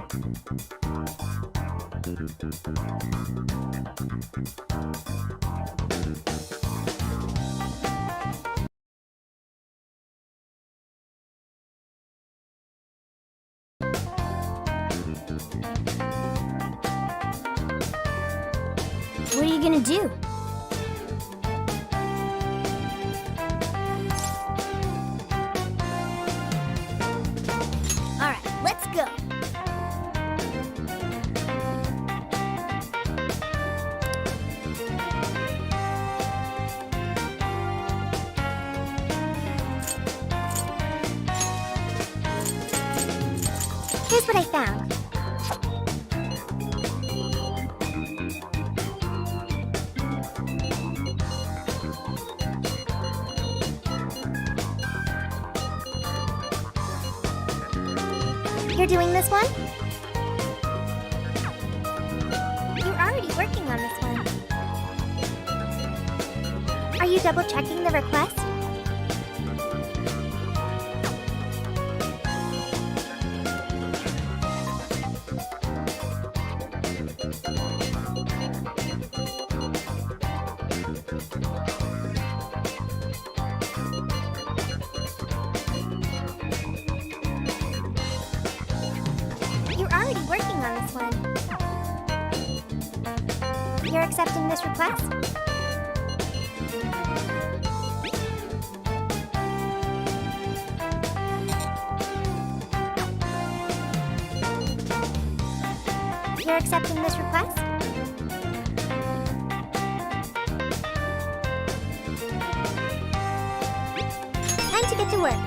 What are you gonna do? All right, let's go. Here's what I found. You're doing this one? You're already working on this one. Are you double checking the request? You're already working on this one. You're accepting this request? You're accepting this request? Time to get to work.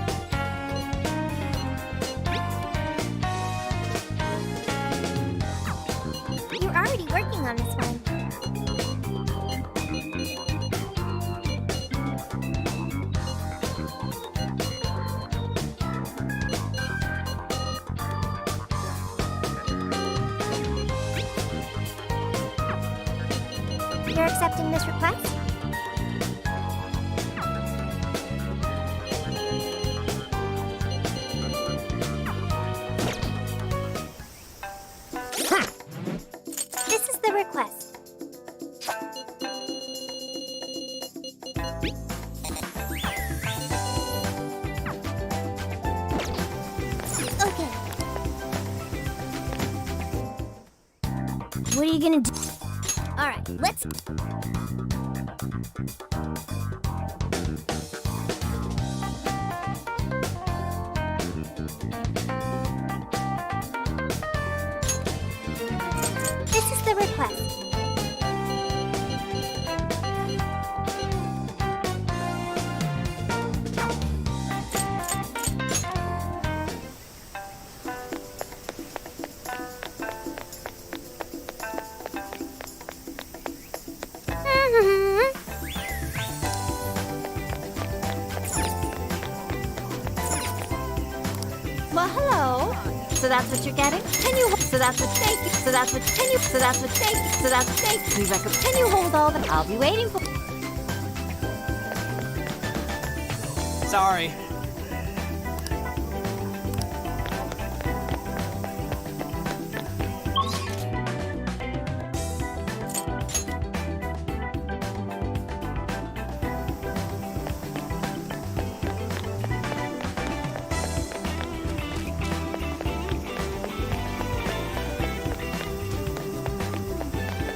You're already working on this one. You're accepting this request? This is the request. Okay. What are you gonna do? All right, let's... This is the request. Well, hello. So that's what you're getting? Can you? So that's what thank you. So that's what can you? So that's what thank you. So that's what thank you. Please recommend. Can you hold all the? I'll be waiting for. Sorry.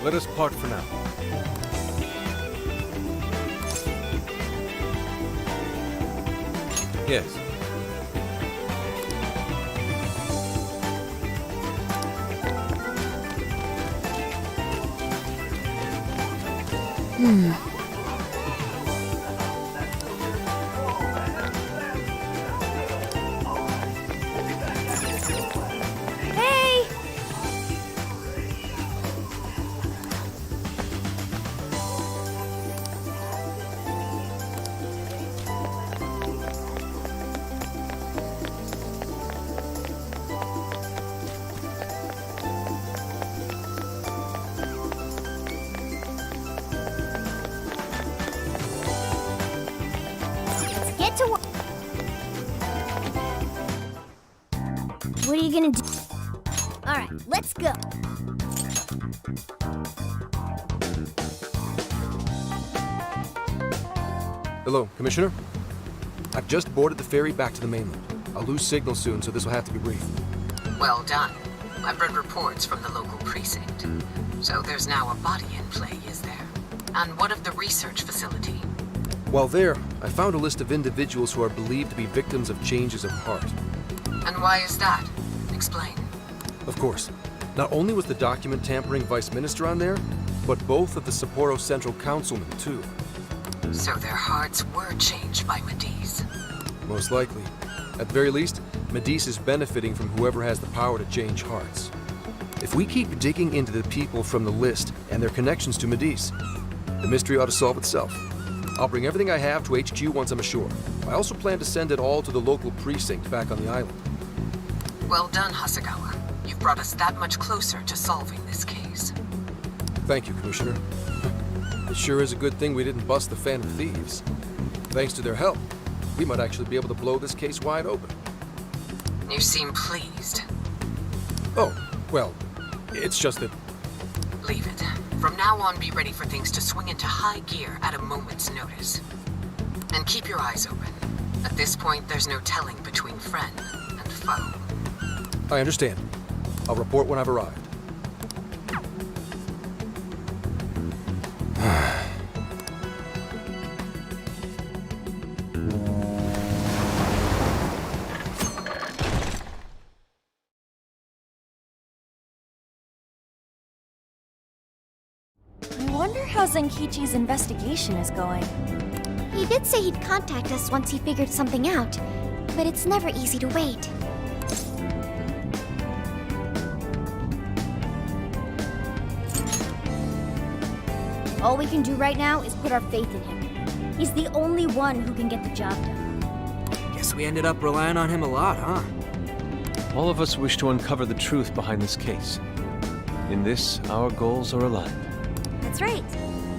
Let us part for now. Yes. Hey! Get to work. What are you gonna do? Alright, let's go. Hello, Commissioner. I've just boarded the ferry back to the mainland. I'll lose signal soon, so this will have to be brief. Well done. I've read reports from the local precinct. So there's now a body in play, is there? And what of the research facility? While there, I found a list of individuals who are believed to be victims of changes of heart. And why is that? Explain. Of course. Not only was the document tampering vice minister on there, but both of the Sapporo Central Councilmen, too. So their hearts were changed by Mediz. Most likely. At the very least, Mediz is benefiting from whoever has the power to change hearts. If we keep digging into the people from the list and their connections to Mediz, the mystery ought to solve itself. I'll bring everything I have to HQ once I'm ashore. I also plan to send it all to the local precinct back on the island. Well done, Hasegawa. You've brought us that much closer to solving this case. Thank you, Commissioner. It sure is a good thing we didn't bust the Phantom Thieves. Thanks to their help, we might actually be able to blow this case wide open. You seem pleased. Oh, well, it's just that... Leave it. From now on, be ready for things to swing into high gear at a moment's notice. And keep your eyes open. At this point, there's no telling between friend and foe. I understand. I'll report when I've arrived. I wonder how Zenkichi's investigation is going. He did say he'd contact us once he figured something out, but it's never easy to wait. All we can do right now is put our faith in him. He's the only one who can get the job done. Guess we ended up relying on him a lot, huh? All of us wish to uncover the truth behind this case. In this, our goals are aligned. That's right.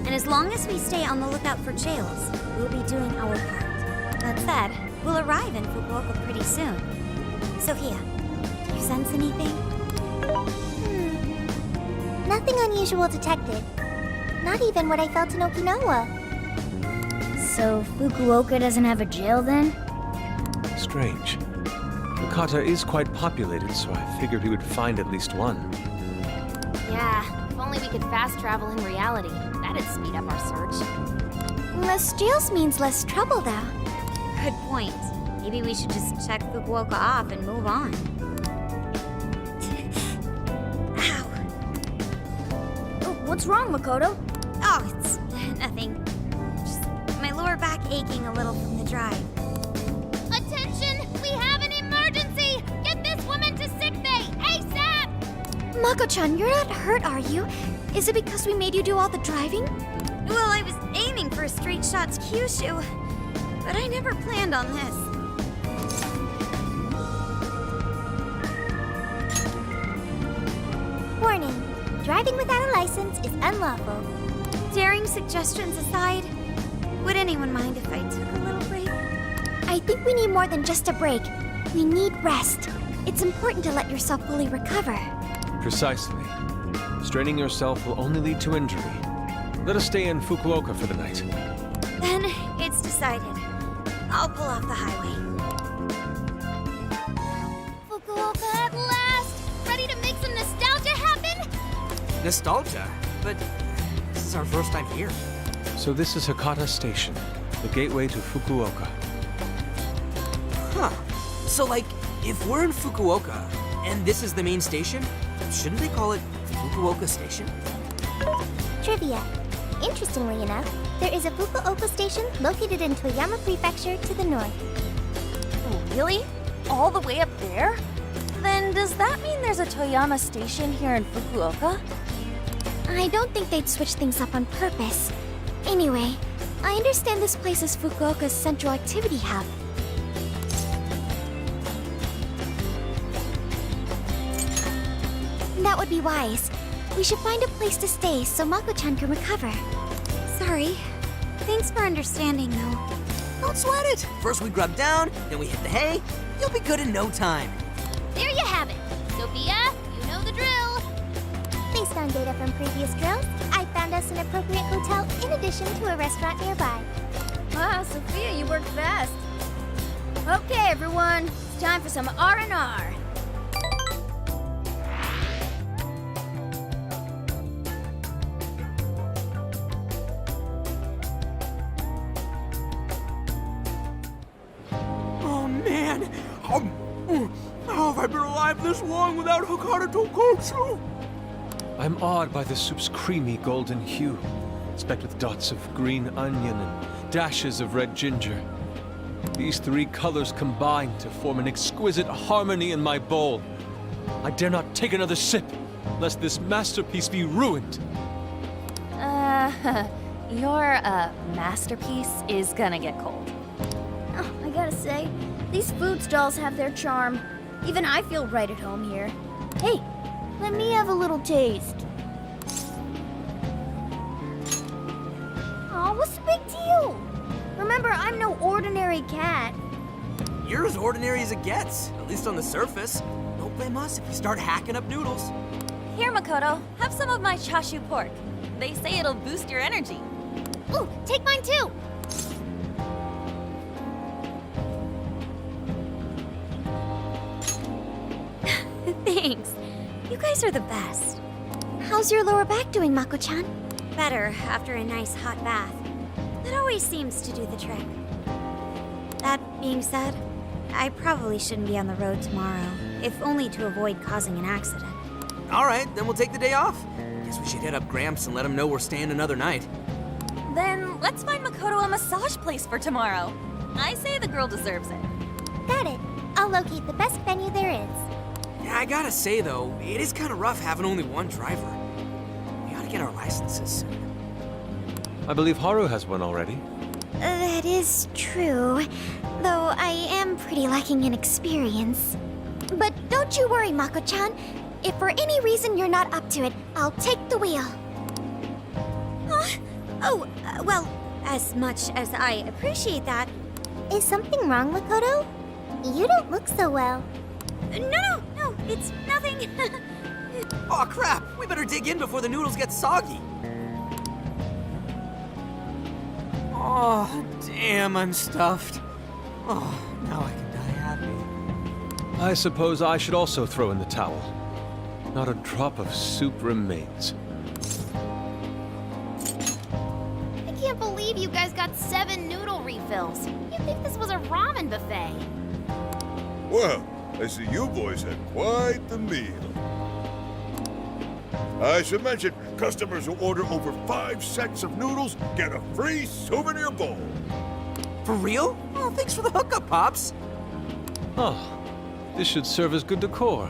And as long as we stay on the lookout for jails, we'll be doing our part. That said, we'll arrive in Fukuoka pretty soon. Sophia, do you sense anything? Nothing unusual detected. Not even what I felt in Okinawa. So Fukuoka doesn't have a jail then? Strange. Hakata is quite populated, so I figured we would find at least one. Yeah, if only we could fast travel in reality. That'd speed up our search. Less jails means less trouble, though. Good point. Maybe we should just check Fukuoka off and move on. Ow. Oh, what's wrong, Makoto? Oh, it's nothing. Just my lower back aching a little from the drive. Attention! We have an emergency! Get this woman to sick bay, ASAP! Mako-chan, you're not hurt, are you? Is it because we made you do all the driving? Well, I was aiming for a straight shot to Kyushu, but I never planned on this. Warning. Driving without a license is unlawful. Daring suggestions aside, would anyone mind if I took a little break? I think we need more than just a break. We need rest. It's important to let yourself fully recover. Precisely. Straining yourself will only lead to injury. Let us stay in Fukuoka for the night. Then it's decided. I'll pull off the highway. Fukuoka at last! Ready to make some nostalgia happen? Nostalgia? But this is our first time here. So this is Hakata Station, the gateway to Fukuoka. Huh. So, like, if we're in Fukuoka, and this is the main station, shouldn't they call it Fukuoka Station? Trivia. Interestingly enough, there is a Fukuoka station located in Toyama Prefecture to the north. Oh, really? All the way up there? Then does that mean there's a Toyama station here in Fukuoka? I don't think they'd switch things up on purpose. Anyway, I understand this place is Fukuoka's central activity hub. That would be wise. We should find a place to stay so Mako-chan can recover. Sorry. Thanks for understanding, though. Don't sweat it. First we grub down, then we hit the hay. You'll be good in no time. There you have it. Sophia, you know the drill. Based on data from previous drills, I found us an appropriate hotel in addition to a restaurant nearby. Wow, Sophia, you work fast. Okay, everyone, it's time for some R&R. Oh man! How have I been alive this long without Hakata Tonkotsu? I'm awed by the soup's creamy golden hue, specked with dots of green onion and dashes of red ginger. These three colors combine to form an exquisite harmony in my bowl. I dare not take another sip, lest this masterpiece be ruined. Your, masterpiece is gonna get cold. Oh, I gotta say, these food stalls have their charm. Even I feel right at home here. Hey, let me have a little taste. Aw, what's the big deal? Remember, I'm no ordinary cat. You're as ordinary as it gets, at least on the surface. Don't blame us if you start hacking up noodles. Here, Makoto, have some of my chashu pork. They say it'll boost your energy. Ooh, take mine too. Thanks. You guys are the best. How's your lower back doing, Mako-chan? Better after a nice hot bath. That always seems to do the trick. That being said, I probably shouldn't be on the road tomorrow, if only to avoid causing an accident. All right, then we'll take the day off. Guess we should hit up Gramps and let him know we're staying another night. Then let's find Makoto a massage place for tomorrow. I say the girl deserves it. Got it. I'll locate the best venue there is. Yeah, I gotta say though, it is kind of rough having only one driver. We gotta get our licenses soon. I believe Haru has one already. That is true, though I am pretty lacking in experience. But don't you worry, Mako-chan. If for any reason you're not up to it, I'll take the wheel. Well, as much as I appreciate that, Is something wrong, Makoto? You don't look so well. no, it's nothing. Aw, crap! We better dig in before the noodles get soggy. Oh, damn, I'm stuffed. Oh, now I can die happy. I suppose I should also throw in the towel. Not a drop of soup remains. I can't believe you guys got 7 noodle refills. You'd think this was a ramen buffet. Well, I see you boys had quite the meal. I should mention, customers who order over 5 sets of noodles get a free souvenir bowl. For real? Oh, thanks for the hookup, Pops. Oh, this should serve as good decor.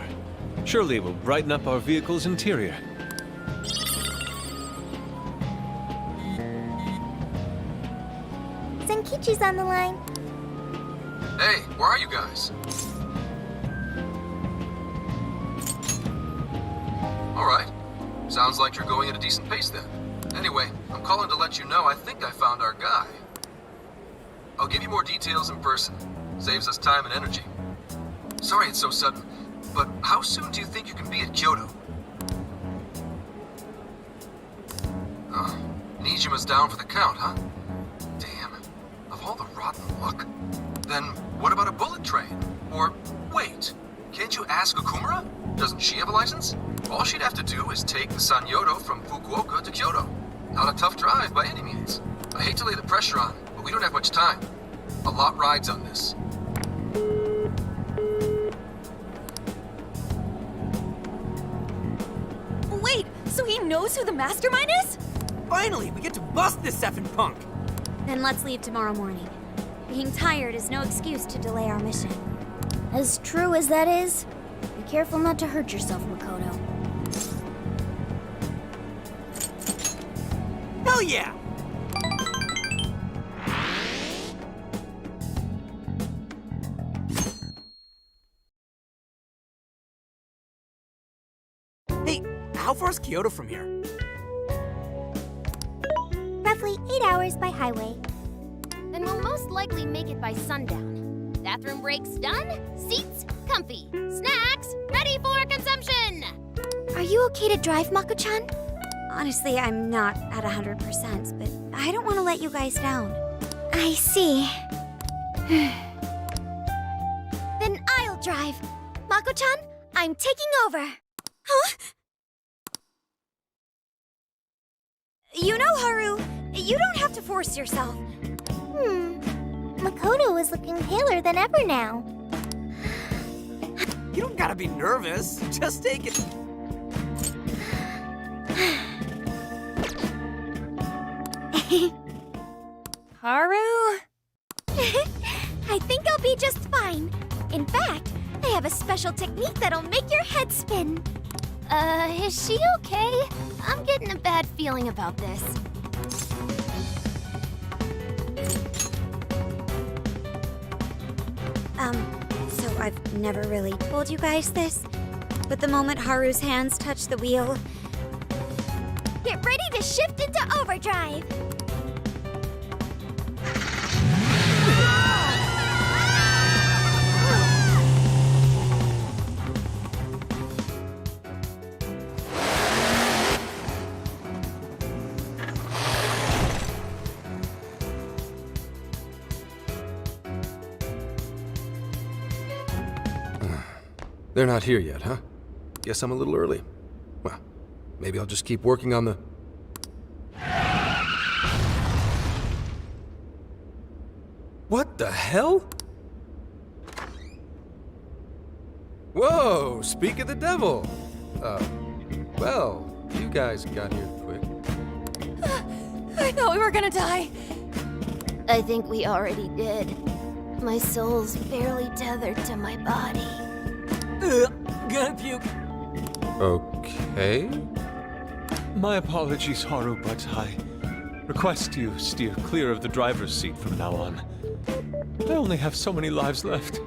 Surely it will brighten up our vehicle's interior. Senkichi's on the line. Hey, where are you guys? All right. Sounds like you're going at a decent pace then. Anyway, I'm calling to let you know I think I found our guy. I'll give you more details in person. Saves us time and energy. Sorry it's so sudden, but how soon do you think you can be at Kyoto? Nijima's down for the count, huh? Damn. Of all the rotten luck. Then what about a bullet train? Or, wait, can't you ask Okumura? Doesn't she have a license? All she'd have to do is take the Sanyodo from Fukuoka to Kyoto. Not a tough drive by any means. I hate to lay the pressure on, but we don't have much time. A lot rides on this. Wait, so he knows who the mastermind is? Finally, we get to bust this effing punk. Then let's leave tomorrow morning. Being tired is no excuse to delay our mission. As true as that is, be careful not to hurt yourself, Makoto. Hell yeah! Hey, how far is Kyoto from here? Roughly 8 hours by highway. Then we'll most likely make it by sundown. Bathroom breaks done, seats comfy, snacks ready for consumption! you okay to drive, Mako-chan? Honestly, I'm not at 100%, but I don't want to let you guys down. I see. Then I'll drive. Mako-chan, I'm taking over. Huh? You know, Haru, you don't have to force yourself. Makoto is looking paler than ever now. You don't gotta be nervous. Just take it. Haru? I think I'll be just fine. In fact, I have a special technique that'll make your head spin. Is she okay? I'm getting a bad feeling about this. So I've never really told you guys this, but the moment Haru's hands touch the wheel, Get ready to shift into overdrive. They're not here yet, huh? Guess I'm a little early. Well, maybe I'll just keep working on the... What the hell? Whoa, speak of the devil. Well, you guys got here quick. I thought we were gonna die. I think we already did. My soul's barely tethered to my body. Gonna puke. Okay. My apologies, Haru, but I request you steer clear of the driver's seat from now on. I only have so many lives left.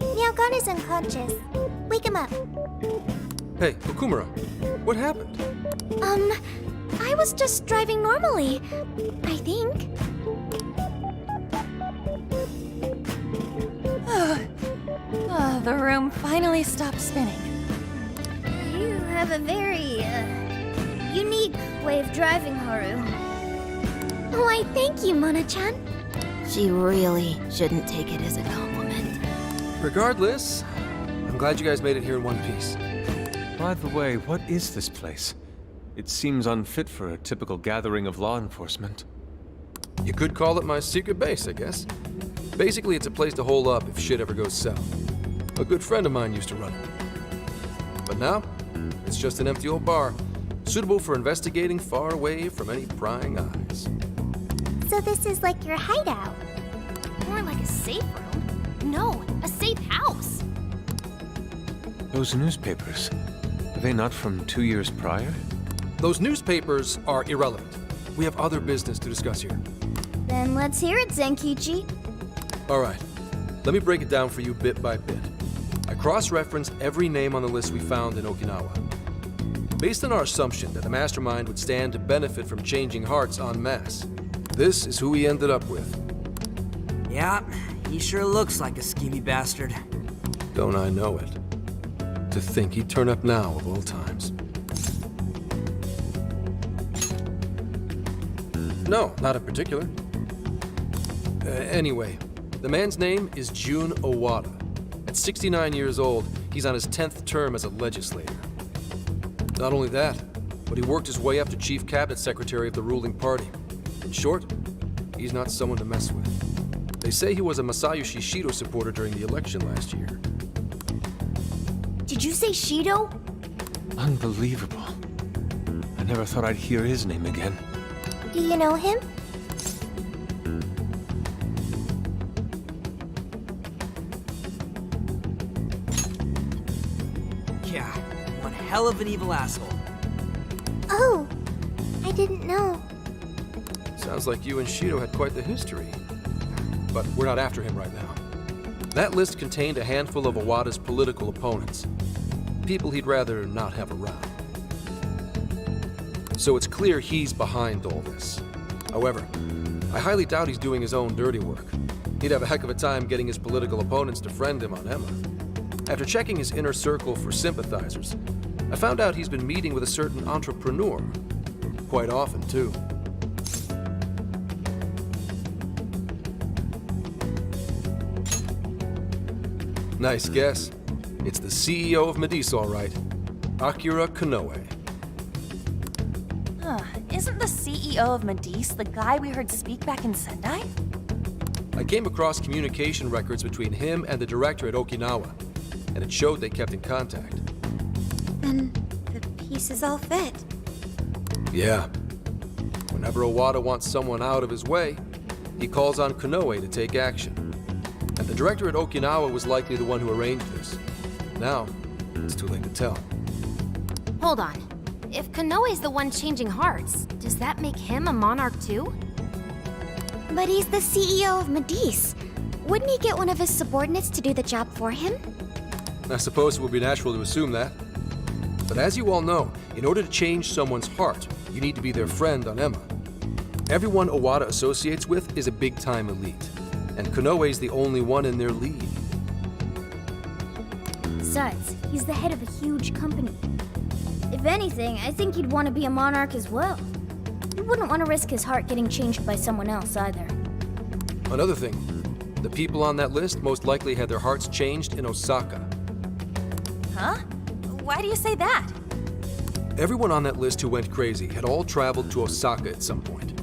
Meowgon is unconscious. Wake him up. Hey, Okumura, what happened? I was just driving normally, I think. The room finally stopped spinning. You have a very, unique way of driving, Haru. Why, thank you, Mona-chan. She really shouldn't take it as a compliment. Regardless, I'm glad you guys made it here in one piece. By the way, what is this place? It seems unfit for a typical gathering of law enforcement. You could call it my secret base, I guess. Basically, it's a place to hole up if shit ever goes south. A good friend of mine used to run it. But now, it's just an empty old bar, suitable for investigating far away from any prying eyes. So this is like your hideout. More like a safe room. No, a safe house. Those newspapers, are they not from 2 years prior? Those newspapers are irrelevant. We have other business to discuss here. Then let's hear it, Zenkichi. All right, let me break it down for you bit by bit. I cross-referenced every name on the list we found in Okinawa. Based on our assumption that the mastermind would stand to benefit from changing hearts en masse, this is who we ended up with. Yeah, he sure looks like a schemy bastard. Don't I know it? To think he'd turn up now of all times. No, not in particular. Anyway, the man's name is Jun Owada. At 69 years old, he's on his 10th term as a legislator. Not only that, but he worked his way up to chief cabinet secretary of the ruling party. In short, he's not someone to mess with. They say he was a Masayoshi Shido supporter during the election last year. Did you say Shido? Unbelievable. I never thought I'd hear his name again. Do you know him? Yeah, one hell of an evil asshole. Oh, I didn't know. Sounds like you and Shido had quite the history. But we're not after him right now. That list contained a handful of Owada's political opponents. People he'd rather not have around. So it's clear he's behind all this. However, I highly doubt he's doing his own dirty work. He'd have a heck of a time getting his political opponents to friend him on Emma. After checking his inner circle for sympathizers, I found out he's been meeting with a certain entrepreneur. Quite often, too. Nice guess. It's the CEO of Medice, all right. Akira Konoe. Isn't the CEO of Medice the guy we heard speak back in Sendai? I came across communication records between him and the director at Okinawa, and it showed they kept in contact. Then the pieces all fit. Yeah. Whenever Owada wants someone out of his way, he calls on Konoe to take action. And the director at Okinawa was likely the one who arranged this. Now, it's too late to tell. Hold on. If Konoe's the one changing hearts, does that make him a monarch too? But he's the CEO of Medice. Wouldn't he get one of his subordinates to do the job for him? I suppose it would be natural to assume that. But as you all know, in order to change someone's heart, you need to be their friend on Emma. Everyone Owada associates with is a big-time elite, and Konoe's the only one in their league. Besides, he's the head of a huge company. If anything, I think he'd want to be a monarch as well. He wouldn't want to risk his heart getting changed by someone else either. Another thing, the people on that list most likely had their hearts changed in Osaka. Huh? Why do you say that? Everyone on that list who went crazy had all traveled to Osaka at some point.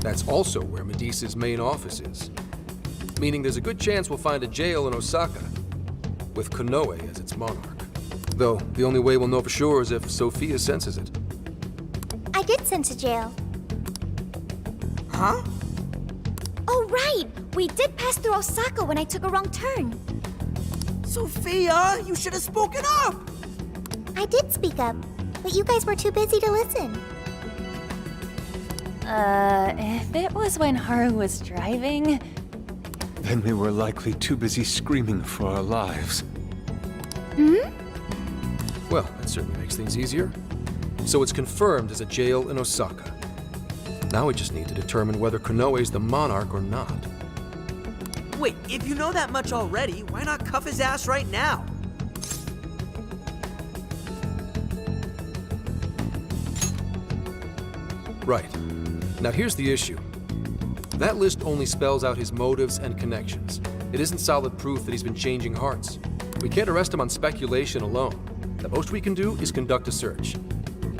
That's also where Medice's main office is. Meaning there's a good chance we'll find a jail in Osaka, with Konoe as its monarch. Though, the only way we'll know for sure is if Sophia senses it. I did sense a jail. Huh? Oh, right! We did pass through Osaka when I took a wrong turn. Sophia, you should have spoken up! I did speak up, but you guys were too busy to listen. If it was when Haru was driving... Then we were likely too busy screaming for our lives. Well, that certainly makes things easier. So it's confirmed as a jail in Osaka. Now we just need to determine whether Konoe's the monarch or not. Wait, if you know that much already, why not cuff his ass right now? Right. Now here's the issue. That list only spells out his motives and connections. It isn't solid proof that he's been changing hearts. We can't arrest him on speculation alone. The most we can do is conduct a search.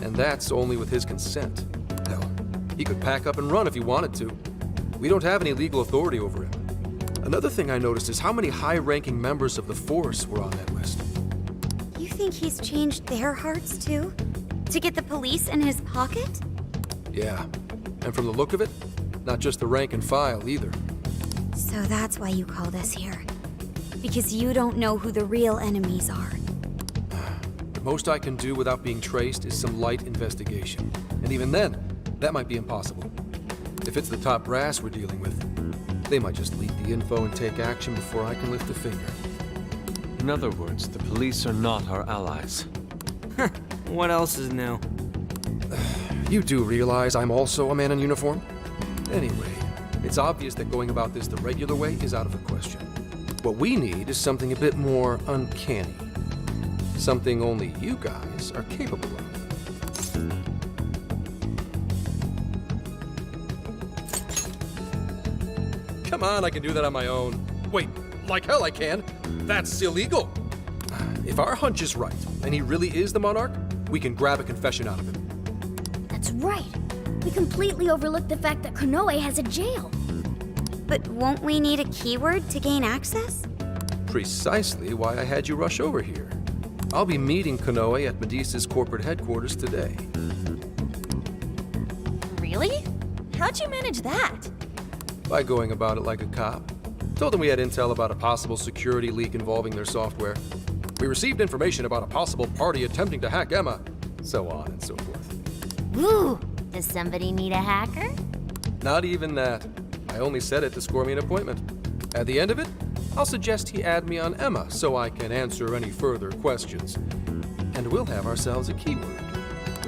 And that's only with his consent. Hell, he could pack up and run if he wanted to. We don't have any legal authority over him. Another thing I noticed is how many high-ranking members of the Force were on that list. You think he's changed their hearts too? To get the police in his pocket? Yeah, and from the look of it, not just the rank and file either. So that's why you called us here. Because you don't know who the real enemies are. The most I can do without being traced is some light investigation. And even then, that might be impossible. If it's the top brass we're dealing with, they might just leak the info and take action before I can lift a finger. In other words, the police are not our allies. What else is new? You do realize I'm also a man in uniform? Anyway, it's obvious that going about this the regular way is out of the question. What we need is something a bit more uncanny. Something only you guys are capable of. Come on, I can do that on my own. Wait, like hell I can. That's illegal. If our hunch is right, and he really is the monarch, we can grab a confession out of him. That's right. We completely overlooked the fact that Konoe has a jail. But won't we need a keyword to gain access? Precisely why I had you rush over here. I'll be meeting Konoe at Medice's corporate headquarters today. Really? How'd you manage that? By going about it like a cop. Told them we had intel about a possible security leak involving their software. We received information about a possible party attempting to hack Emma, so on and so forth. Ooh, does somebody need a hacker? Not even that. I only said it to score me an appointment. At the end of it, I'll suggest he add me on Emma so I can answer any further questions. And we'll have ourselves a keyword.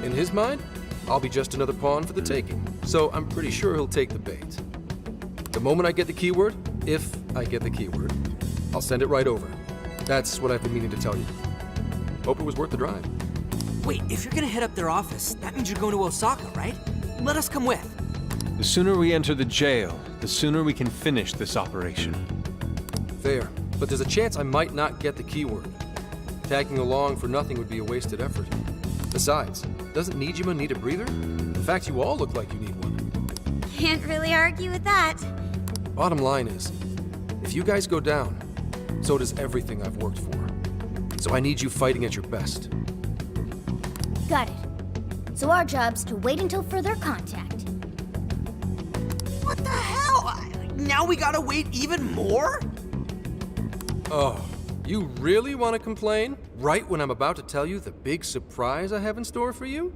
In his mind, I'll be just another pawn for the taking, so I'm pretty sure he'll take the bait. The moment I get the keyword, if I get the keyword, I'll send it right over. That's what I've been meaning to tell you. Hope it was worth the drive. Wait, if you're gonna head up their office, that means you're going to Osaka, right? Let us come with. The sooner we enter the jail, the sooner we can finish this operation. Fair, but there's a chance I might not get the keyword. Tagging along for nothing would be a wasted effort. Besides, doesn't Nijima need a breather? In fact, you all look like you need one. Can't really argue with that. Bottom line is, if you guys go down, so does everything I've worked for. So I need you fighting at your best. Got it. So our job's to wait until further contact. What the hell? Now we gotta wait even more? Oh, you really want to complain? Right when I'm about to tell you the big surprise I have in store for you?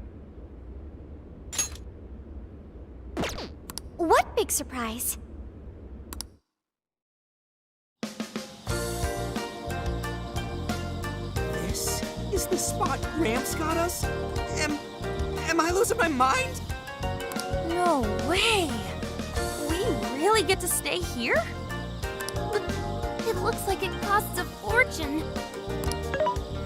What big surprise? This is the spot Gramps got us? Am I losing my mind? No way! We really get to stay here? But it looks like it costs a fortune.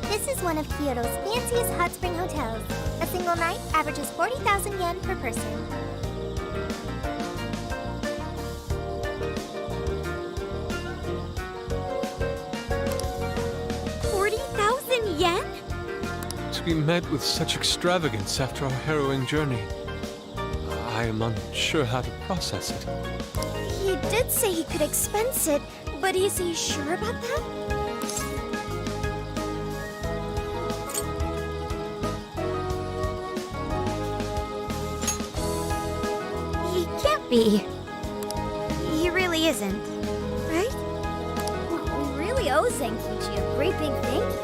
This is one of Kyoto's fanciest hot spring hotels. A single night averages 40,000 yen per person. Yen? To be met with such extravagance after our harrowing journey, I am unsure how to process it. He did say he could expense it, but is he sure about that? He can't be. He really isn't, right? Well, we really owe Zenkichi a great big thank you.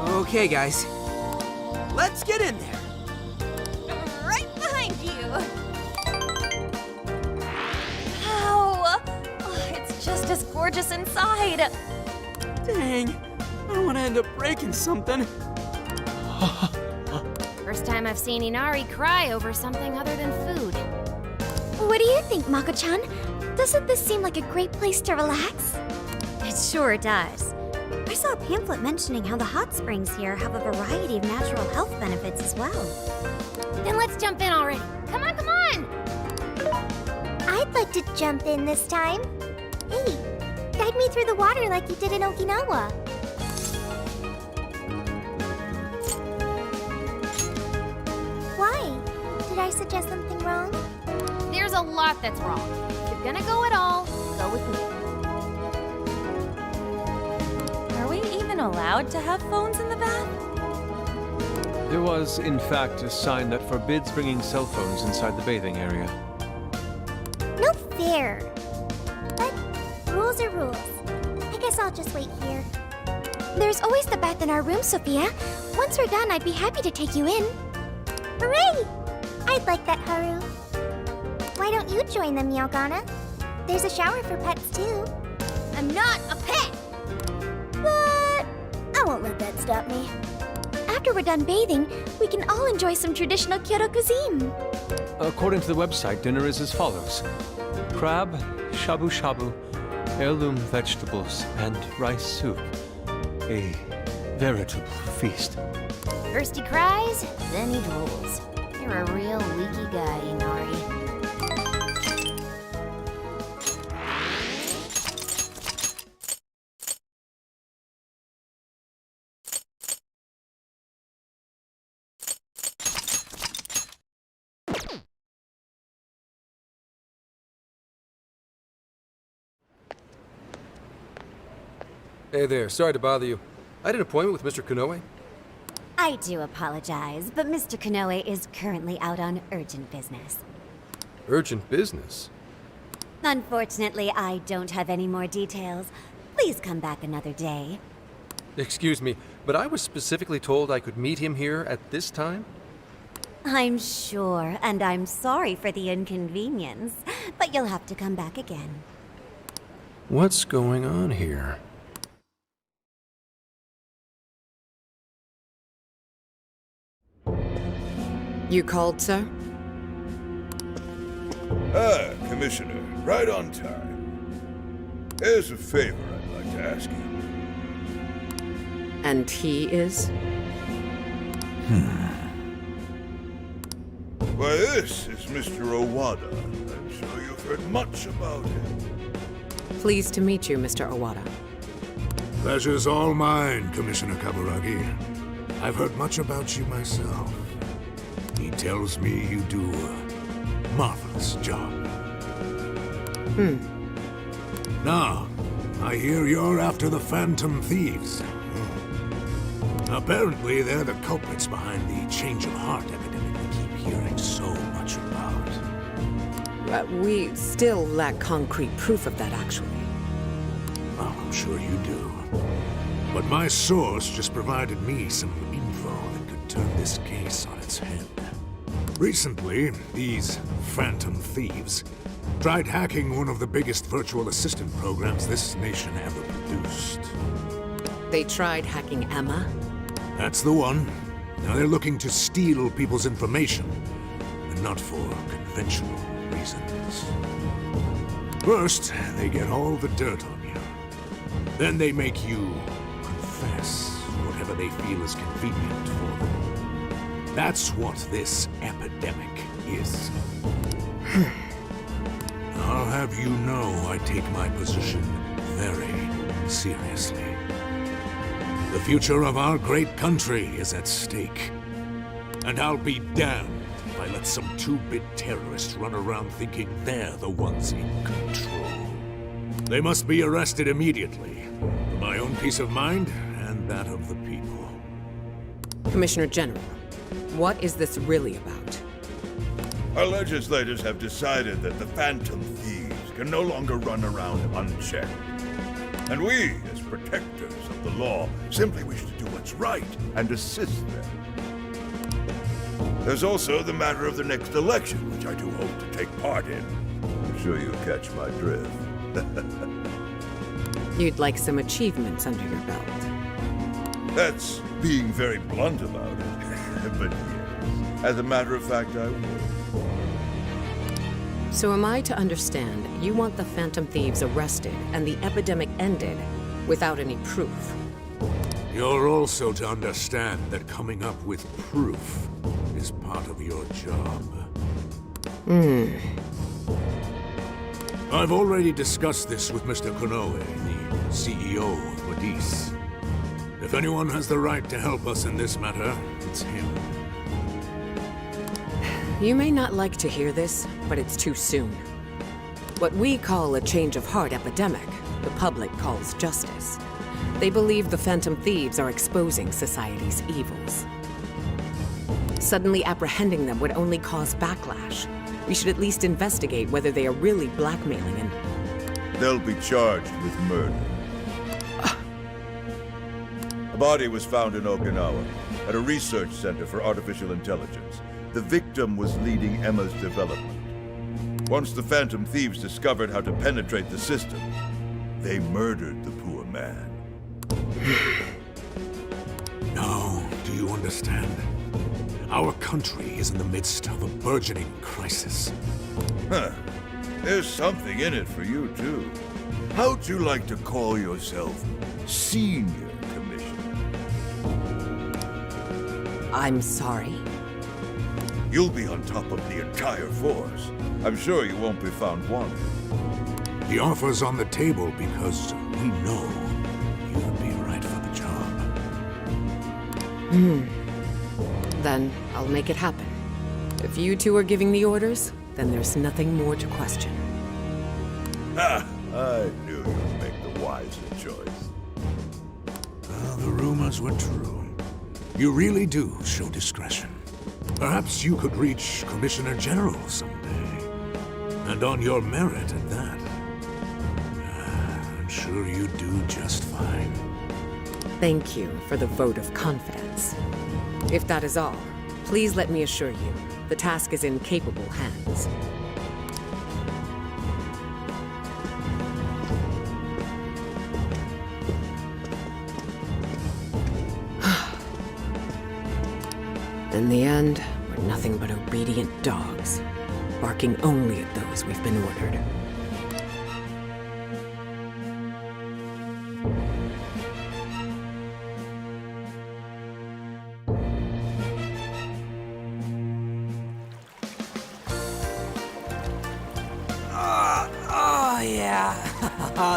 Okay, guys. Let's get in there. Right behind you! Wow! Oh, it's just as gorgeous inside! Dang. I don't want to end up breaking something. First time I've seen Inari cry over something other than food. What do you think, Mako-chan? Doesn't this seem like a great place to relax? It sure does. I saw a pamphlet mentioning how the hot springs here have a variety of natural health benefits as well. Then let's jump in already. Come on, come on! I'd like to jump in this time. Hey, guide me through the water like you did in Okinawa. Why? Did I suggest something wrong? There's a lot that's wrong. If you're gonna go at all, go with me. Are we even allowed to have phones in the bath? There was, in fact, a sign that forbids bringing cell phones inside the bathing area. No fair. But rules are rules. I guess I'll just wait here. There's always the bath in our room, Sophia. Once we're done, I'd be happy to take you in. Hooray! I'd like that, Haru. Why don't you join them, Yagana? There's a shower for pets, too. I'm not a pet! But I won't let that stop me. After we're done bathing, we can all enjoy some traditional Kyoto cuisine. According to the website, dinner is as follows: crab, shabu shabu, heirloom vegetables, and rice soup. A veritable feast. First he cries, then he drools. You're a real leaky guy, Inari. Hey there, sorry to bother you. I had an appointment with Mr. Konoe. I do apologize, but Mr. Konoe is currently out on urgent business. Urgent business? Unfortunately, I don't have any more details. Please come back another day. Excuse me, but I was specifically told I could meet him here at this time? I'm sure, and I'm sorry for the inconvenience, but you'll have to come back again. What's going on here? You called, sir? Ah, Commissioner, right on time. Here's a favor I'd like to ask you. And he is? Why, this is Mr. Owada. I'm sure you've heard much about him. Pleased to meet you, Mr. Owada. Pleasure's all mine, Commissioner Kaburagi. I've heard much about you myself. He tells me you do a marvelous job. Now, I hear you're after the Phantom Thieves. Apparently, they're the culprits behind the change of heart epidemic we keep hearing so much about. We still lack concrete proof of that, actually. Well, I'm sure you do. But my source just provided me some info that could turn this case on its head. Recently, these Phantom Thieves tried hacking one of the biggest virtual assistant programs this nation ever produced. They tried hacking Emma? That's the one. Now they're looking to steal people's information, and not for conventional reasons. First, they get all the dirt on you. Then they make you confess whatever they feel is convenient for them. That's what this epidemic is. I'll have you know I take my position very seriously. The future of our great country is at stake. And I'll be damned if I let some two-bit terrorists run around thinking they're the ones in control. They must be arrested immediately, for my own peace of mind and that of the people. Commissioner General, what is this really about? Our legislators have decided that the Phantom Thieves can no longer run around unchecked. And we, as protectors of the law, simply wish to do what's right and assist them. There's also the matter of the next election, which I do hope to take part in. I'm sure you catch my drift. You'd like some achievements under your belt. That's being very blunt about it. But yes, as a matter of fact, I will. So am I to understand you want the Phantom Thieves arrested and the epidemic ended without any proof? You're also to understand that coming up with proof is part of your job. I've already discussed this with Mr. Konoe, the CEO of Medis. If anyone has the right to help us in this matter, it's him. You may not like to hear this, but it's too soon. What we call a change of heart epidemic, the public calls justice. They believe the Phantom Thieves are exposing society's evils. Suddenly apprehending them would only cause backlash. We should at least investigate whether they are really blackmailing and... They'll be charged with murder. A body was found in Okinawa, at a research center for artificial intelligence. The victim was leading Emma's development. Once the Phantom Thieves discovered how to penetrate the system, they murdered the poor man. Now, do you understand? Our country is in the midst of a burgeoning crisis. Huh. There's something in it for you, too. How'd you like to call yourself Senior Commissioner? I'm sorry? You'll be on top of the entire force. I'm sure you won't be found wanting. The offer's on the table because we know you'd be right for the job. Then I'll make it happen. If you two are giving the orders, then there's nothing more to question. Ha! I knew you'd make the wiser choice. Well, the rumors were true. You really do show discretion. Perhaps you could reach Commissioner General someday. And on your merit at that. I'm sure you do just fine. Thank you for the vote of confidence. If that is all, please let me assure you, the task is in capable hands. In the end, we're nothing but obedient dogs, barking only at those we've been ordered.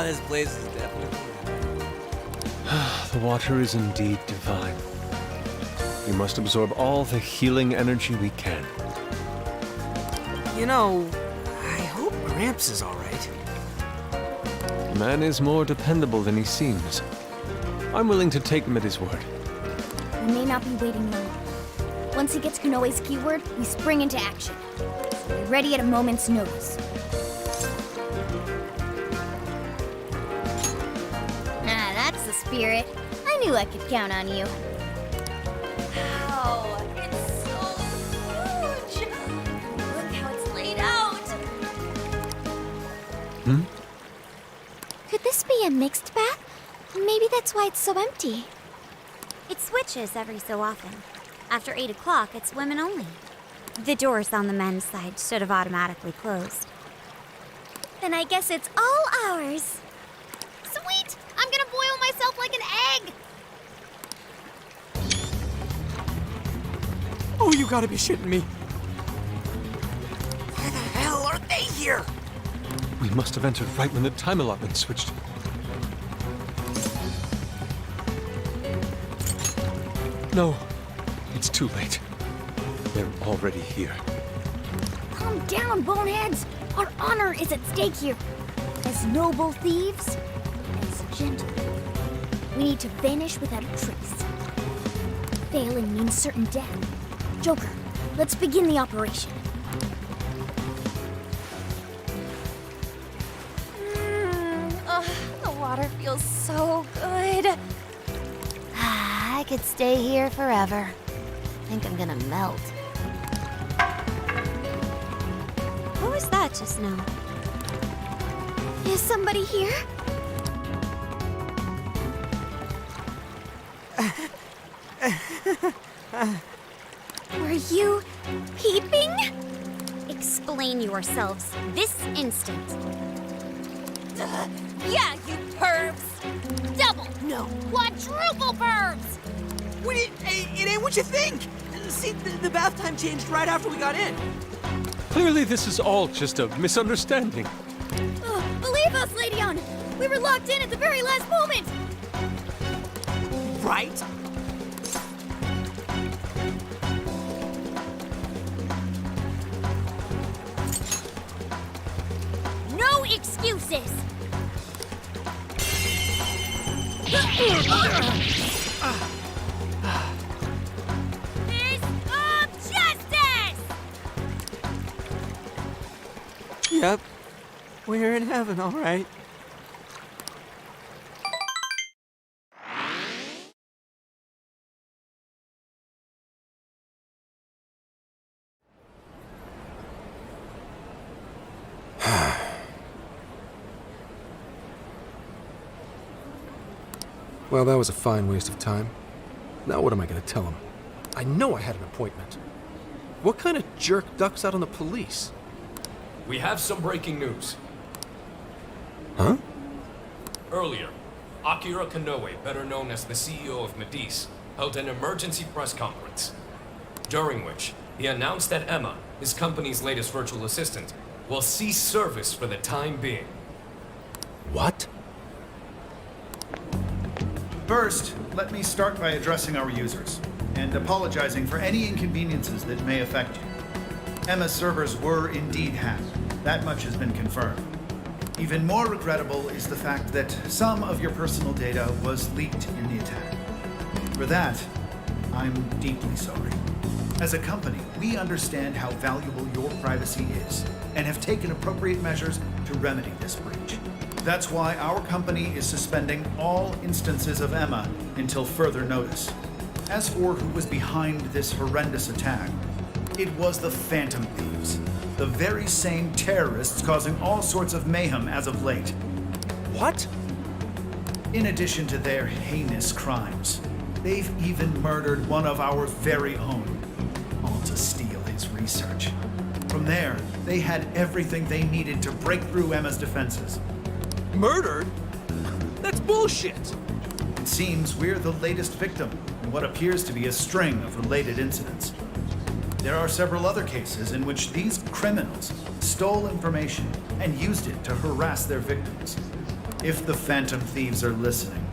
Oh, this place is definitely... The water is indeed divine. We must absorb all the healing energy we can. You know, I hope Gramps is all right. The man is more dependable than he seems. I'm willing to take him at his word. We may not be waiting long. Once he gets Konoe's keyword, we spring into action. So be ready at a moment's notice. Ah, that's the spirit. I knew I could count on you. Wow, it's so huge! Look how it's laid out! Could this be a mixed bath? Maybe that's why it's so empty. It switches every so often. After 8 o'clock, it's women only. The doors on the men's side should have automatically closed. Then I guess it's all ours. Sweet! I'm gonna boil myself like an egg! Oh, you gotta be shitting me. Why the hell are they here? We must have entered right when the time allotment switched. No, it's too late. They're already here. Calm down, boneheads! Our honor is at stake here. As noble thieves, as gentlemen, we need to vanish without a trace. Failing means certain death. Joker, let's begin the operation. The water feels so good. I could stay here forever. I think I'm gonna melt. What was that just now? Is somebody here? Were you peeping? Explain yourselves this instant. Yeah, you pervs! Double! No, quadruple birds! What it ain't what you think. See, the bath time changed right after we got in. Clearly, this is all just a misunderstanding. Believe us, Lady Ann! We were locked in at the very last moment! Right? No excuses! Fist of justice! Yep. We're in heaven, all right. Well, that was a fine waste of time. Now what am I going to tell him? I know I had an appointment. What kind of jerk ducks out on the police? We have some breaking news. Huh? Earlier, Akira Konoe, better known as the CEO of Medice, held an emergency press conference, during which he announced that Emma, his company's latest virtual assistant, will cease service for the time being. What? First, let me start by addressing our users and apologizing for any inconveniences that may affect you. Emma's servers were indeed hacked. That much has been confirmed. Even more regrettable is the fact that some of your personal data was leaked in the attack. For that, I'm deeply sorry. As a company, we understand how valuable your privacy is and have taken appropriate measures to remedy this breach. That's why our company is suspending all instances of Emma until further notice. As for who was behind this horrendous attack, it was the Phantom Thieves, the very same terrorists causing all sorts of mayhem as of late. What? In addition to their heinous crimes, they've even murdered one of our very own, all to steal his research. From there, they had everything they needed to break through Emma's defenses. Murdered? That's bullshit! It seems we're the latest victim in what appears to be a string of related incidents. There are several other cases in which these criminals stole information and used it to harass their victims. If the Phantom Thieves are listening,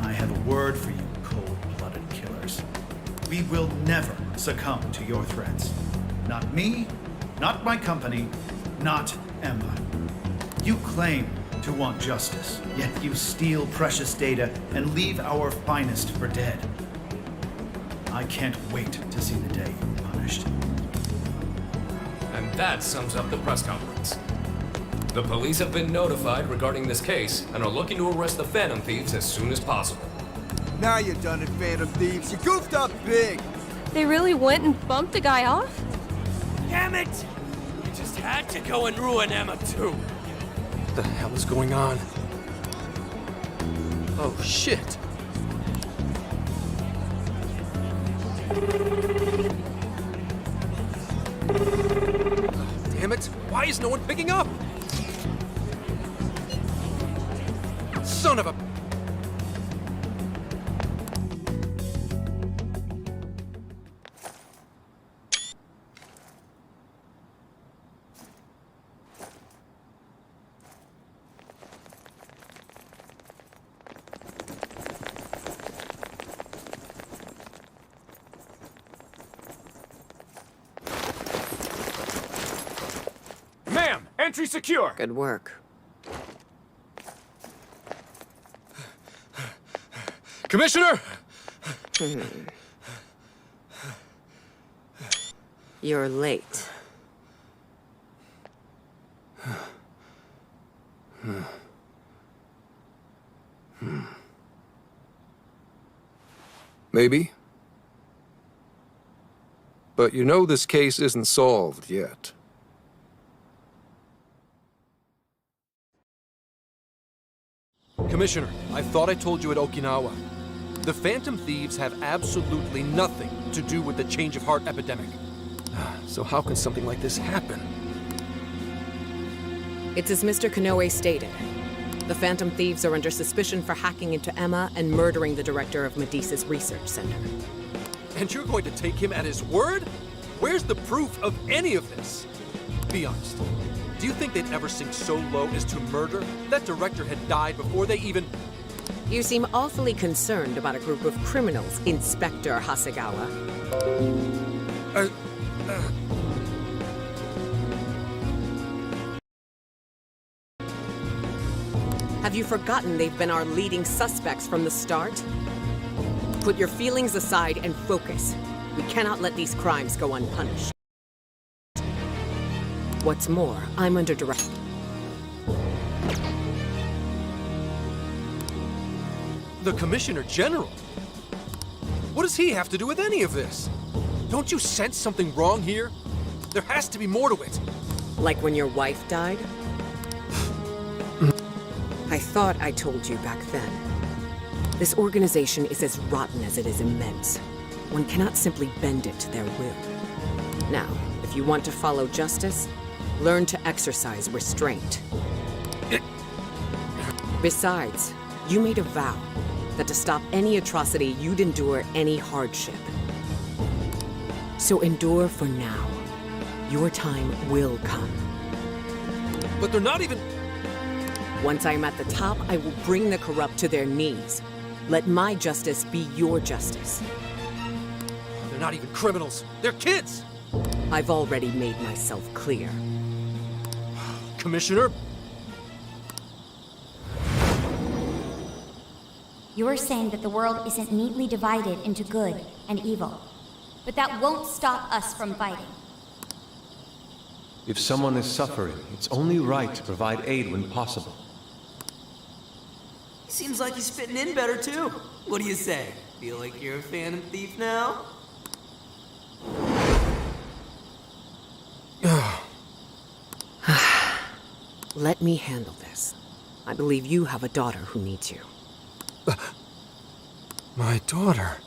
I have a word for you, cold-blooded killers. We will never succumb to your threats. Not me, not my company, not Emma. You claim to want justice, yet you steal precious data and leave our finest for dead. I can't wait to see the day you're punished. And that sums up the press conference. The police have been notified regarding this case and are looking to arrest the Phantom Thieves as soon as possible. Now you're done it, Phantom Thieves. You goofed up big. They really went and bumped a guy off? Damn it! You just had to go and ruin Emma too. What the hell is going on? Oh, shit. Damn it! Why is no one picking up? Son of a... Ma'am, entry secure. Good work. Commissioner! You're late. Maybe. But you know this case isn't solved yet. Commissioner, I thought I told you at Okinawa. The Phantom Thieves have absolutely nothing to do with the change of heart epidemic. So how can something like this happen? It's as Mr. Kanoe stated. The Phantom Thieves are under suspicion for hacking into Emma and murdering the director of Medea's research center. And you're going to take him at his word? Where's the proof of any of this? Be honest. Do you think they'd ever sink so low as to murder? That director had died before they even... You seem awfully concerned about a group of criminals, Inspector Hasegawa. Have you forgotten they've been our leading suspects from the start? Put your feelings aside and focus. We cannot let these crimes go unpunished. What's more, I'm under direct... The Commissioner General? What does he have to do with any of this? Don't you sense something wrong here? There has to be more to it. Like when your wife died? I thought I told you back then. This organization is as rotten as it is immense. One cannot simply bend it to their will. Now, if you want to follow justice, learn to exercise restraint. Besides, you made a vow that to stop any atrocity, you'd endure any hardship. So endure for now. Your time will come. But they're not even... Once I'm at the top, I will bring the corrupt to their knees. Let my justice be your justice. They're not even criminals. They're kids! I've already made myself clear. Commissioner? You're saying that the world isn't neatly divided into good and evil. But that won't stop us from fighting. If someone is suffering, it's only right to provide aid when possible. Seems like he's fitting in better too. What do you say? Feel like you're a Phantom Thief now? Let me handle this. I believe you have a daughter who needs you. My daughter?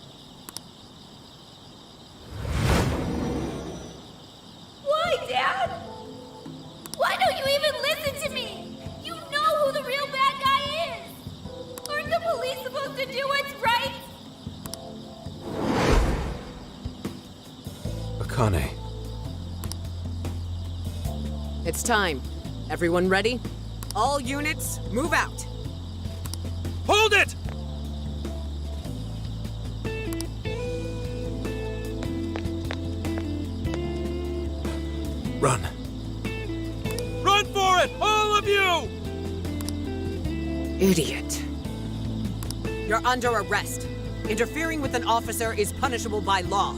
Why, Dad? Why don't you even listen to me? You know who the real bad guy is! Aren't the police supposed to do what's right? Akane. It's time. Everyone ready? All units, move out. You're under arrest. Interfering with an officer is punishable by law.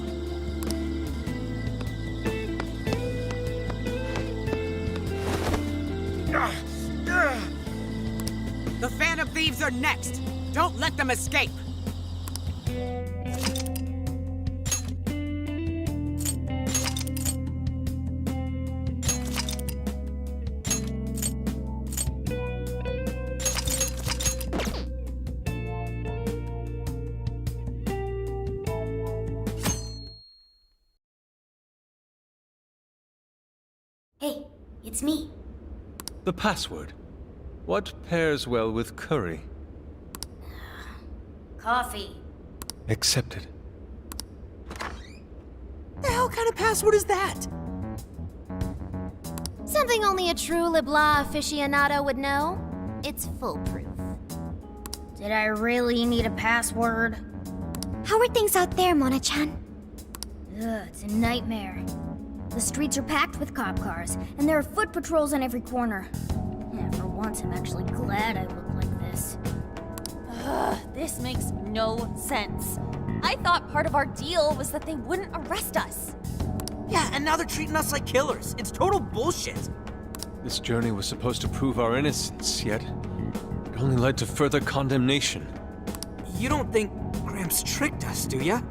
The Phantom Thieves are next. Don't let them escape. Hey, it's me. The password. What pairs well with curry? Coffee. Accepted. The hell kind of password is that? Something only a true LeBlanc aficionado would know. It's foolproof. Did I really need a password? How are things out there, Mona-chan? Ugh, it's a nightmare. The streets are packed with cop cars, and there are foot patrols on every corner. Yeah, for once, I'm actually glad I look like this. Ugh, this makes no sense. I thought part of our deal was that they wouldn't arrest us. Yeah, and now they're treating us like killers. It's total bullshit. This journey was supposed to prove our innocence, yet it only led to further condemnation. You don't think Gramps tricked us, do ya?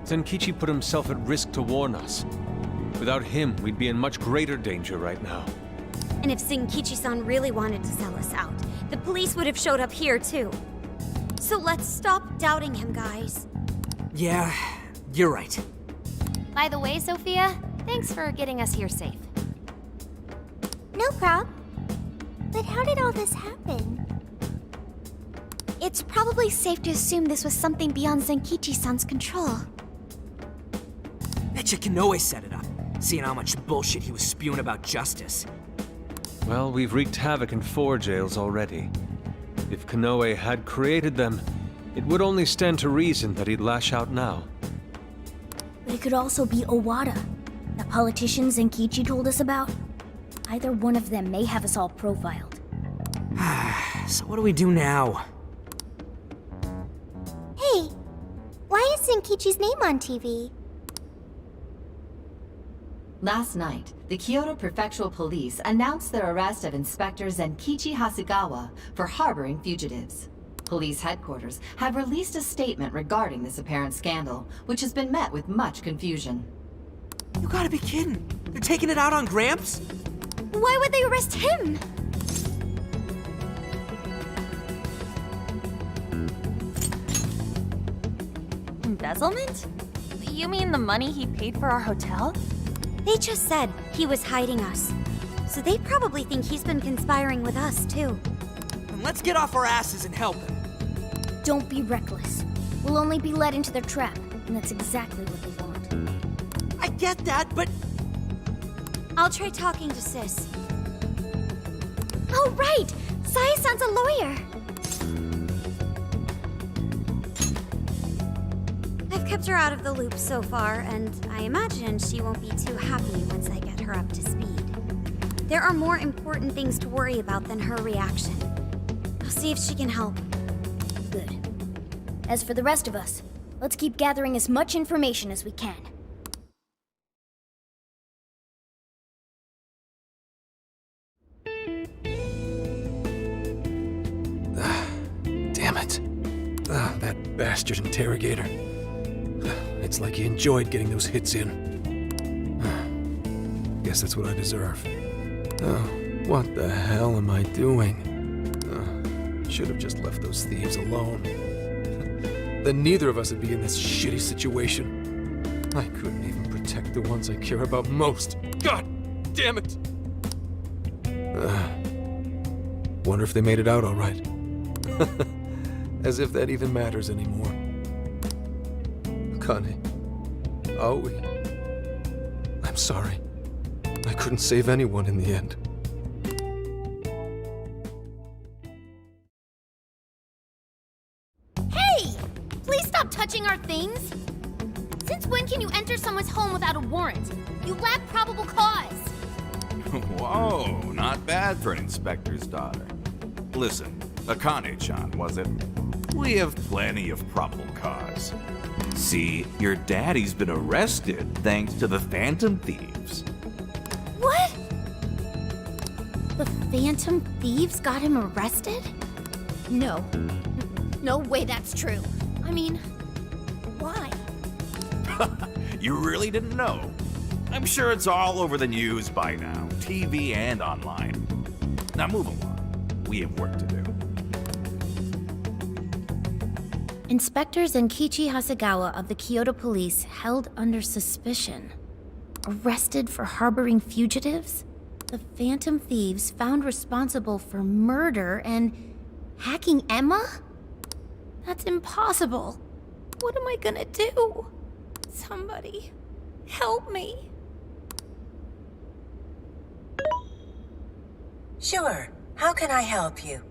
Zenkichi put himself at risk to warn us. Without him, we'd be in much greater danger right now. And if Zenkichi-san really wanted to sell us out, the police would have showed up here too. So let's stop doubting him, guys. Yeah, you're right. By the way, Sophia, thanks for getting us here safe. No prob. But how did all this happen? It's probably safe to assume this was something beyond Zenkichi-san's control. Betcha Kanoe set it up, seeing how much bullshit he was spewing about justice. Well, we've wreaked havoc in 4 jails already. If Kanoe had created them, it would only stand to reason that he'd lash out now. But it could also be Owada, that politician Zenkichi told us about. Either one of them may have us all profiled. So what do we do now? Hey, why is Zenkichi's name on TV? Last night, the Kyoto Prefectural Police announced their arrest of Inspector Zenkichi Hasegawa for harboring fugitives. Police headquarters have released a statement regarding this apparent scandal, which has been met with much confusion. You gotta be kidding. They're taking it out on Gramps? Why would they arrest him? Embezzlement? You mean the money he paid for our hotel? They just said he was hiding us. So they probably think he's been conspiring with us, too. Then let's get off our asses and help him. Don't be reckless. We'll only be led into their trap, and that's exactly what they want. I get that, but... I'll try talking to Sis. Oh, right! Sai-san's a lawyer! I've kept her out of the loop so far, and I imagine she won't be too happy once I get her up to speed. There are more important things to worry about than her reaction. I'll see if she can help. Good. As for the rest of us, let's keep gathering as much information as we can. Damn it. That bastard interrogator. It's like he enjoyed getting those hits in. Guess that's what I deserve. Oh, what the hell am I doing? Should have just left those thieves alone. Then neither of us would be in this shitty situation. I couldn't even protect the ones I care about most. God damn it! Wonder if they made it out all right. As if that even matters anymore. Kane, Aoi, I'm sorry. I couldn't save anyone in the end. Hey! Please stop touching our things! Since when can you enter someone's home without a warrant? You lack probable cause! Whoa, not bad for an inspector's daughter. Listen, Akane-chan, was it? We have plenty of probable cause. See, your daddy's been arrested thanks to the Phantom Thieves. What? The Phantom Thieves got him arrested? No. No way that's true. I mean, why? You really didn't know? I'm sure it's all over the news by now, TV and online. Now move along. We have work to do. Inspector Zenkichi Hasegawa of the Kyoto Police held under suspicion. Arrested for harboring fugitives? The Phantom Thieves found responsible for murder and hacking Emma? That's impossible. What am I gonna do? Somebody, help me. Sure. How can I help you?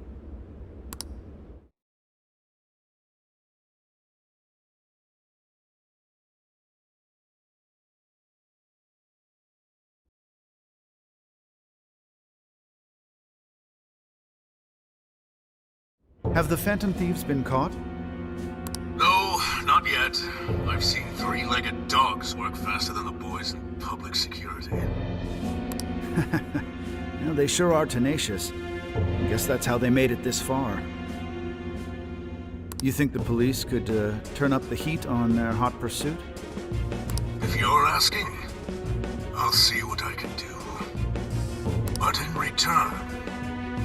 Have the Phantom Thieves been caught? No, not yet. I've seen three-legged dogs work faster than the boys in public security. Yeah, they sure are tenacious. I guess that's how they made it this far. You think the police could turn up the heat on their hot pursuit? If you're asking, I'll see what I can do. But in return,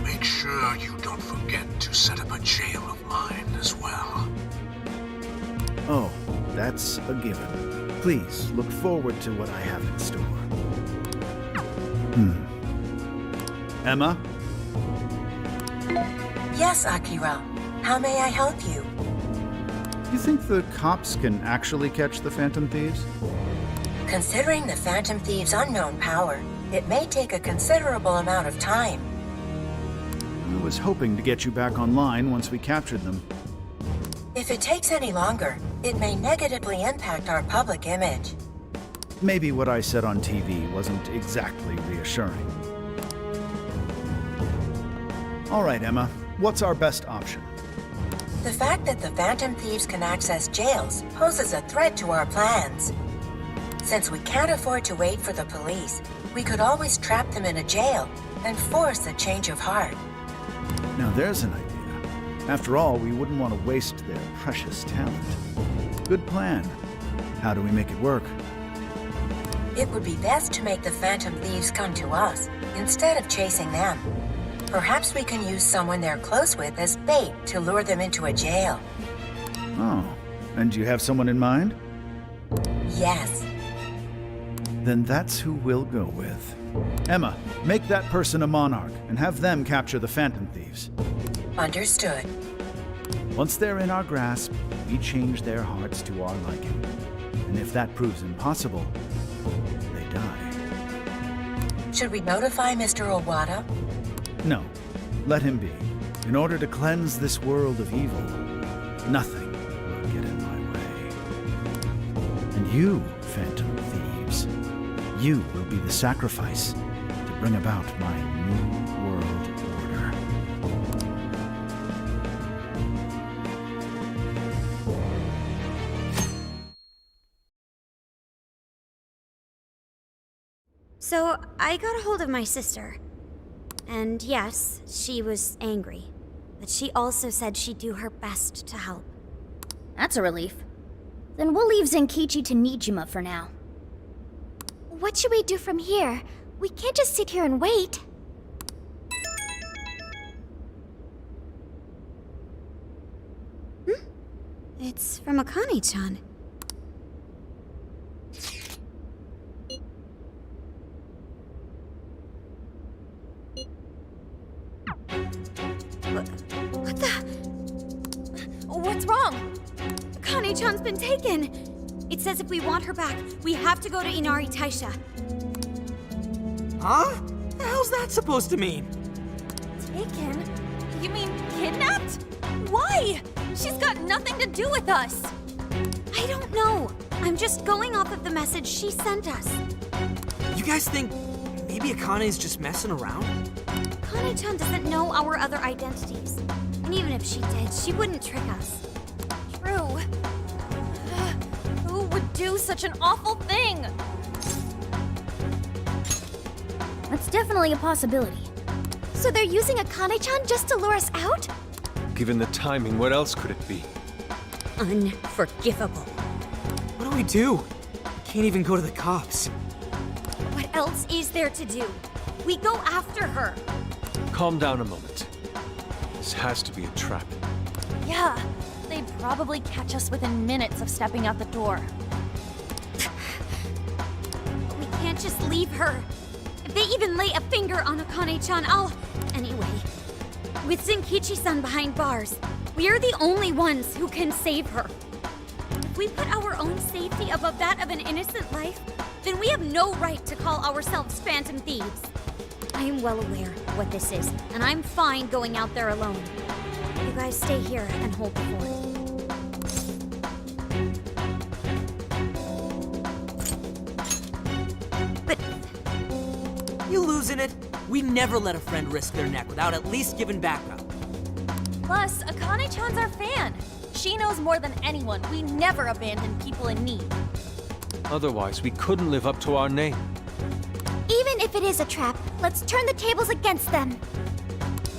make sure you don't forget to set up a jail of mine as well. Oh, that's a given. Please look forward to what I have in store. Emma? Yes, Akira. How may I help you? You think the cops can actually catch the Phantom Thieves? Considering the Phantom Thieves' unknown power, it may take a considerable amount of time. I was hoping to get you back online once we captured them. If it takes any longer, it may negatively impact our public image. Maybe what I said on TV wasn't exactly reassuring. All right, Emma. What's our best option? The fact that the Phantom Thieves can access jails poses a threat to our plans. Since we can't afford to wait for the police, we could always trap them in a jail and force a change of heart. Now there's an idea. After all, we wouldn't want to waste their precious talent. Good plan. How do we make it work? It would be best to make the Phantom Thieves come to us, instead of chasing them. Perhaps we can use someone they're close with as bait to lure them into a jail. Oh, and do you have someone in mind? Yes. Then that's who we'll go with. Emma, make that person a monarch and have them capture the Phantom Thieves. Understood. Once they're in our grasp, we change their hearts to our liking. And if that proves impossible, they die. Should we notify Mr. Owada? No, let him be. In order to cleanse this world of evil, nothing will get in my way. And you, Phantom Thieves, you will be the sacrifice to bring about my new world order. So, I got a hold of my sister. And yes, she was angry. But she also said she'd do her best to help. That's a relief. Then we'll leave Zenkichi to Nijima for now. What should we do from here? We can't just sit here and wait. It's from Akane-chan. What the? What's wrong? Akane-chan's been taken! It says if we want her back, we have to go to Inari Taisha. Huh? The hell's that supposed to mean? Taken? You mean kidnapped? Why? She's got nothing to do with us. I don't know. I'm just going off of the message she sent us. You guys think Maybe Akane's just messing around? Akane-chan doesn't know our other identities. And even if she did, she wouldn't trick us. True. Who would do such an awful thing? That's definitely a possibility. So they're using Akane-chan just to lure us out? Given the timing, what else could it be? Unforgivable. What do we do? Can't even go to the cops. What else is there to do? We go after her. Calm down a moment. This has to be a trap. Yeah, they'd probably catch us within minutes of stepping out the door. We can't just leave her. If they even lay a finger on Akane-chan, I'll... Anyway, with Zenkichi-san behind bars, we're the only ones who can save her. If we put our own safety above that of an innocent life, then we have no right to call ourselves Phantom Thieves. I am well aware what this is, and I'm fine going out there alone. You guys stay here and hold the fort. But... You losing it? We never let a friend risk their neck without at least giving backup. Plus, Akane-chan's our fan. She knows more than anyone. We never abandon people in need. Otherwise, we couldn't live up to our name. Even if it is a trap, let's turn the tables against them.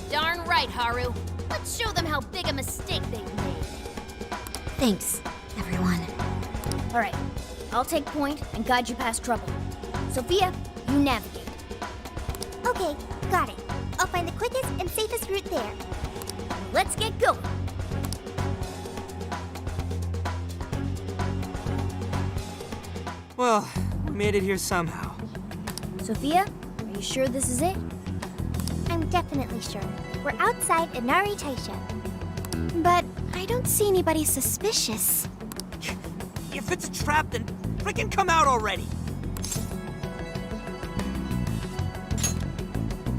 Darn right, Haru. Let's show them how big a mistake they've made. Thanks, everyone. All right, I'll take point and guide you past trouble. Sophia, you navigate. Okay, got it. I'll find the quickest and safest route there. Let's get going. Well, we made it here somehow. Sophia, are you sure this is it? I'm definitely sure. We're outside Inari Taisha. But I don't see anybody suspicious. If it's a trap, then frickin' come out already!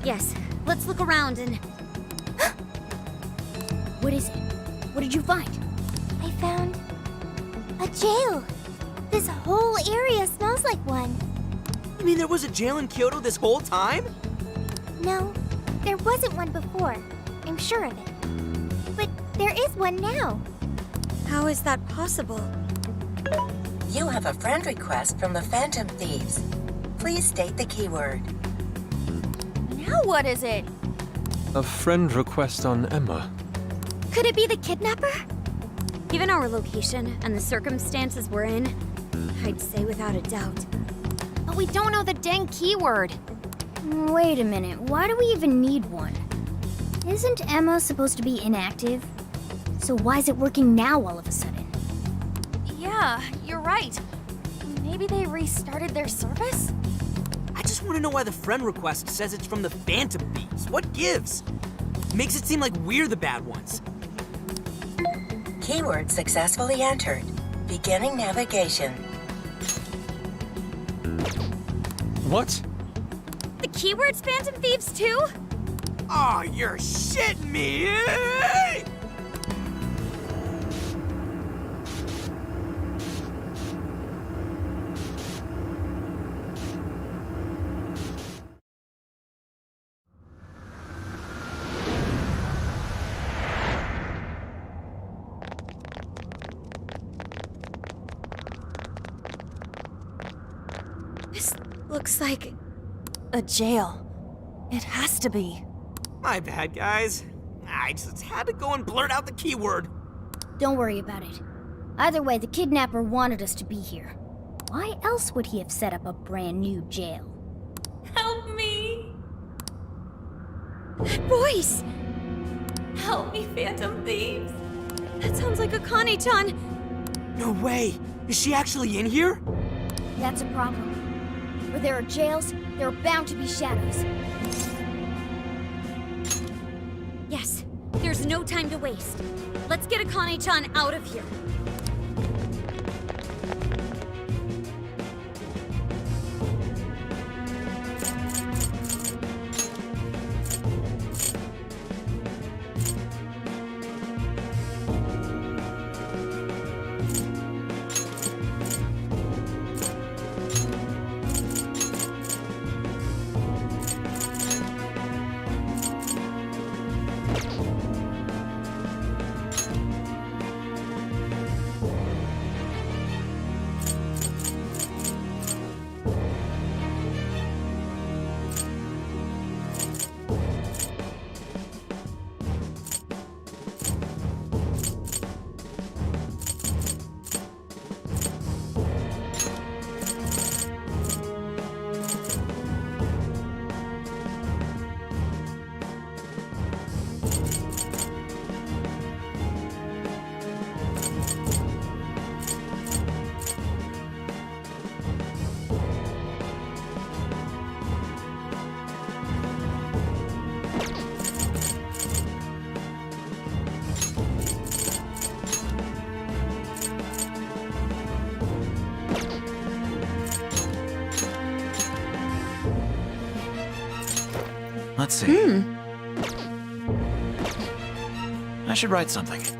Yes, let's look around and... What is it? What did you find? I found a jail. This whole area smells like one. You mean there was a jail in Kyoto this whole time? No, there wasn't one before. I'm sure of it. But there is one now. How is that possible? You have a friend request from the Phantom Thieves. Please state the keyword. Now what is it? A friend request on Emma. Could it be the kidnapper? Given our location and the circumstances we're in, I'd say without a doubt. But we don't know the dang keyword. Wait a minute, why do we even need one? Isn't Emma supposed to be inactive? So why is it working now all of a sudden? Yeah, you're right. Maybe they restarted their service? I just want to know why the friend request says it's from the Phantom Thieves. What gives? Makes it seem like we're the bad ones. Keyword successfully entered. Beginning navigation. What? The keyword's Phantom Thieves too? Oh, you're shitting me! This looks like... A jail. It has to be. My bad, guys. I just had to go and blurt out the keyword. Don't worry about it. Either way, the kidnapper wanted us to be here. Why else would he have set up a brand new jail? Help me! That voice! Help me, Phantom Thieves! That sounds like Akane-chan! No way! Is she actually in here? That's a problem. Where there are jails, there are bound to be shadows. Yes, there's no time to waste. Let's get Akane-chan out of here. Let's see. I should write something.